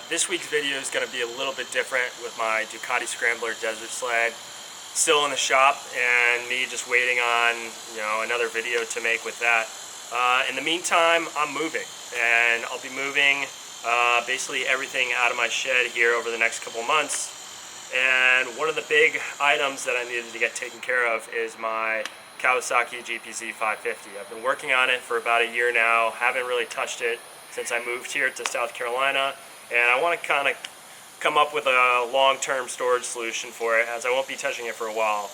This week's video is going to be a little bit different with my Ducati Scrambler Desert Sled still in the shop and me just waiting on another video to make with that. In the meantime, I'm moving, and I'll be moving basically everything out of my shed here over the next couple months. And one of the big items that I needed to get taken care of is my Kawasaki GPZ550. I've been working on it for about a year now, haven't really touched it since I moved here to South Carolina, and I want to kind of come up with a long-term storage solution for it, as I won't be touching it for a while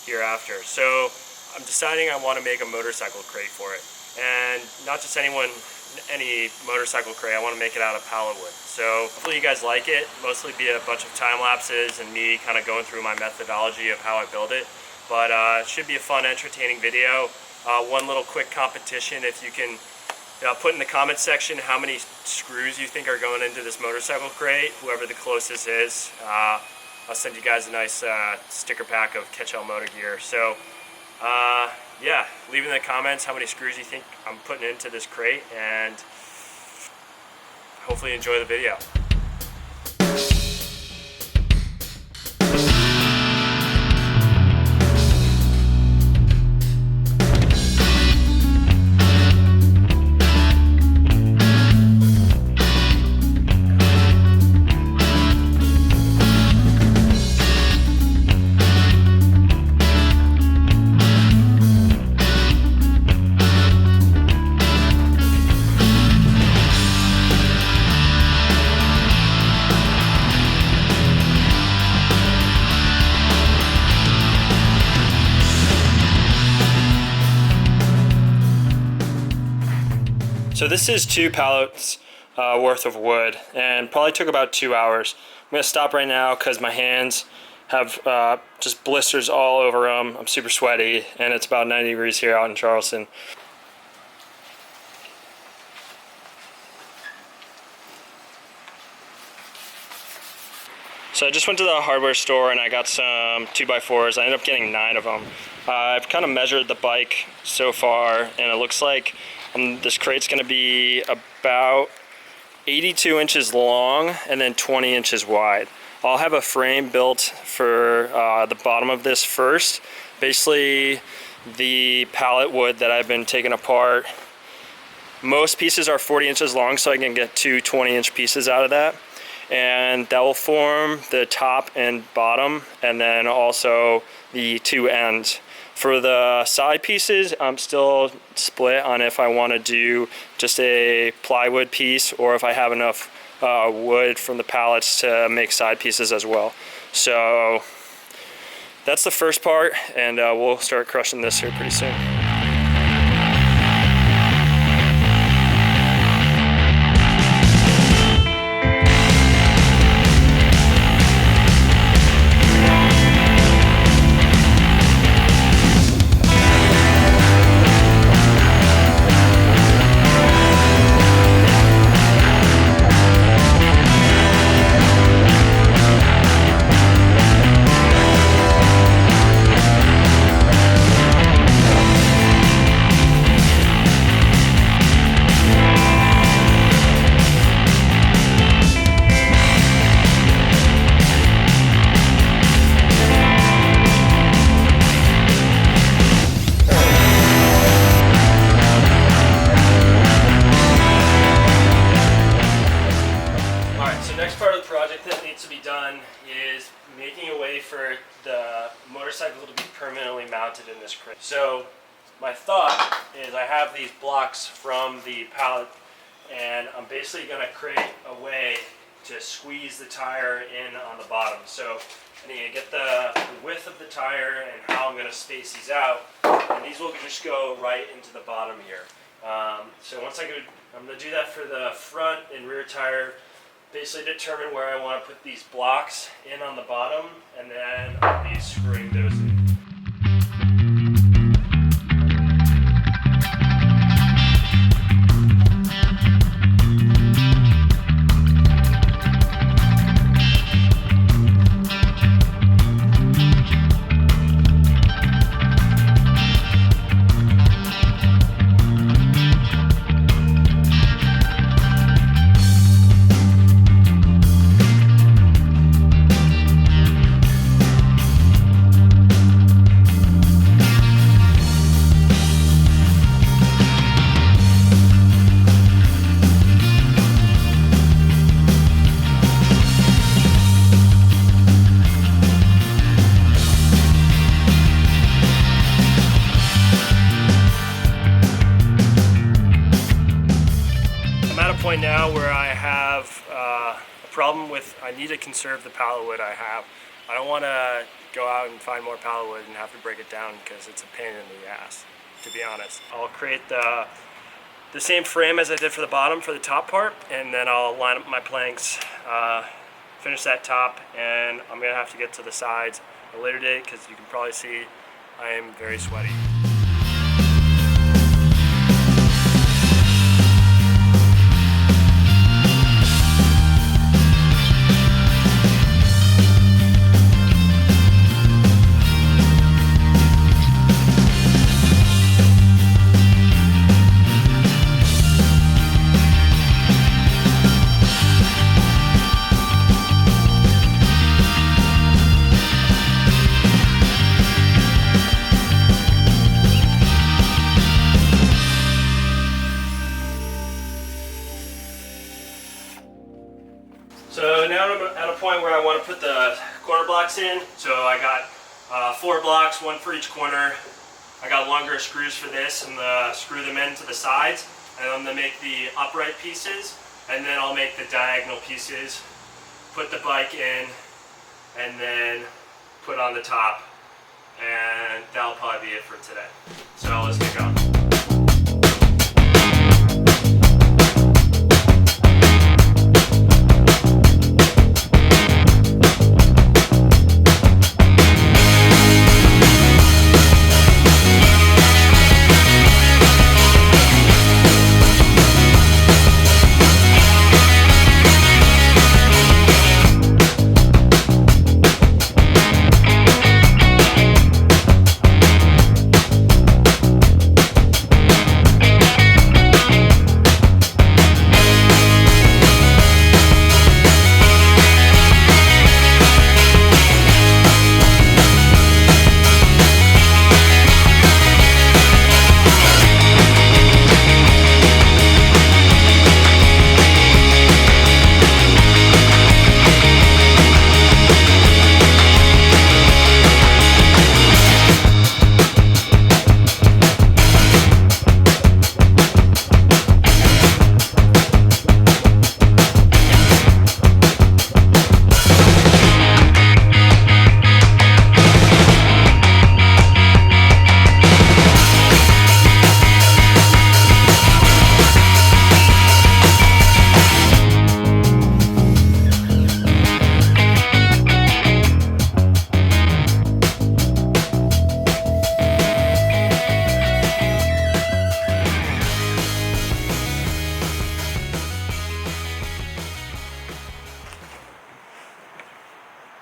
hereafter. So I'm deciding I want to make a motorcycle crate for it, and not just any motorcycle crate. I want to make it out of pallet wood. So hopefully you guys like it. Mostly be a bunch of time lapses and me kind of going through my methodology of how I build it. But it should be a fun, entertaining video. One little quick competition: if you can put in the comment section how many screws you think are going into this motorcycle crate. Whoever the closest is, I'll send you guys a nice sticker pack of Catch-All Motor Gear. So yeah, leave in the comments how many screws you think I'm putting into this crate, and hopefully enjoy the video. So this is 2 pallets worth of wood, and probably took about 2 hours. I'm going to stop right now because my hands have just blisters all over them. I'm super sweaty, and it's about 90 degrees here out in Charleston. So I just went to the hardware store and I got some 2x4s. I ended up getting 9 of them. I've kind of measured the bike so far, and it looks like this crate's going to be about 82 inches long and then 20 inches wide. I'll have a frame built for the bottom of this first. Basically, the pallet wood that I've been taking apart, most pieces are 40 inches long, so I can get 2 20-inch pieces out of that. And that will form the top and bottom, and then also the 2 ends. For the side pieces, I'm still split on if I want to do just a plywood piece or if I have enough wood from the pallets to make side pieces as well. So that's the first part, and we'll start crushing this here pretty soon. For the motorcycle to be permanently mounted in this crate. So my thought is I have these blocks from the pallet, and I'm basically going to create a way to squeeze the tire in on the bottom. So I need to get the width of the tire and how I'm going to space these out, and these will just go right into the bottom here. So once I'm going to do that for the front and rear tire. Basically determine where I want to put these blocks in on the bottom, and then I'll be screwing those in. now where I have a problem with, I need to conserve the pallet wood I have. I don't want to go out and find more pallet wood and have to break it down because it's a pain in the ass, to be honest. I'll create the same frame as I did for the bottom for the top part, and then I'll line up my planks, finish that top, and I'm gonna have to get to the sides at a later date because you can probably see I am very sweaty. So now I'm at a point where I want to put the corner blocks in. So I got 4 blocks, 1 for each corner. I got longer screws for this, and screw them into the sides. And I'm going to make the upright pieces, and then I'll make the diagonal pieces, put the bike in, and then put on the top. And that'll probably be it for today. So let's get going.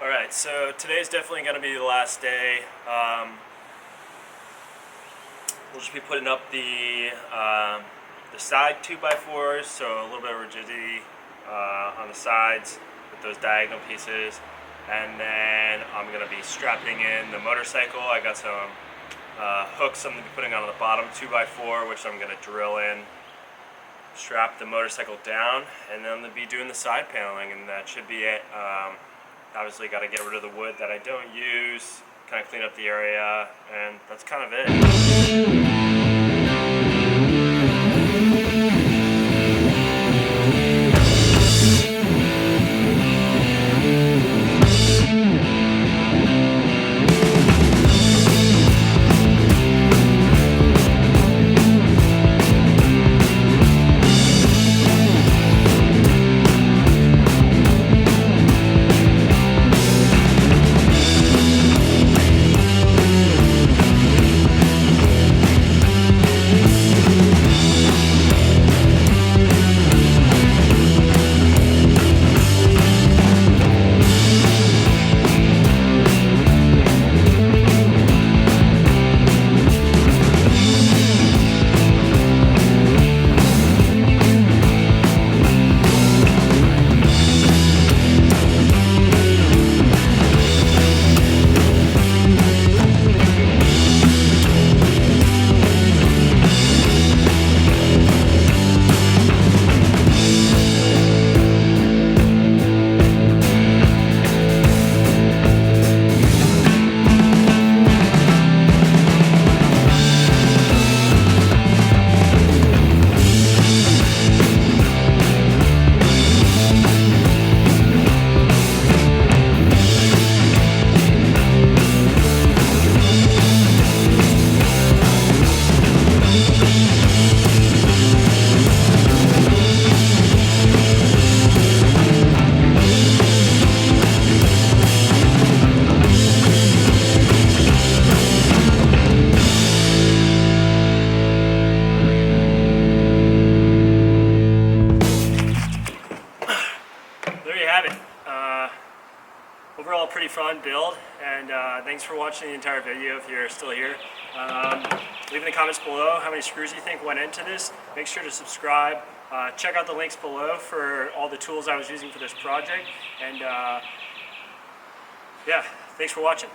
Alright, so today's definitely going to be the last day. We'll just be putting up the side 2x4s, so a little bit of rigidity on the sides with those diagonal pieces. And then I'm going to be strapping in the motorcycle. I got some hooks I'm going to be putting on the bottom 2x4, which I'm going to drill in, strap the motorcycle down, and then I'm going to be doing the side paneling, and that should be it. Obviously got to get rid of the wood that I don't use, kind of clean up the area, and that's kind of it. pretty fun build, and thanks for watching the entire video if you're still here. Leave in the comments below how many screws you think went into this. Make sure to subscribe. Check out the links below for all the tools I was using for this project. And yeah, thanks for watching.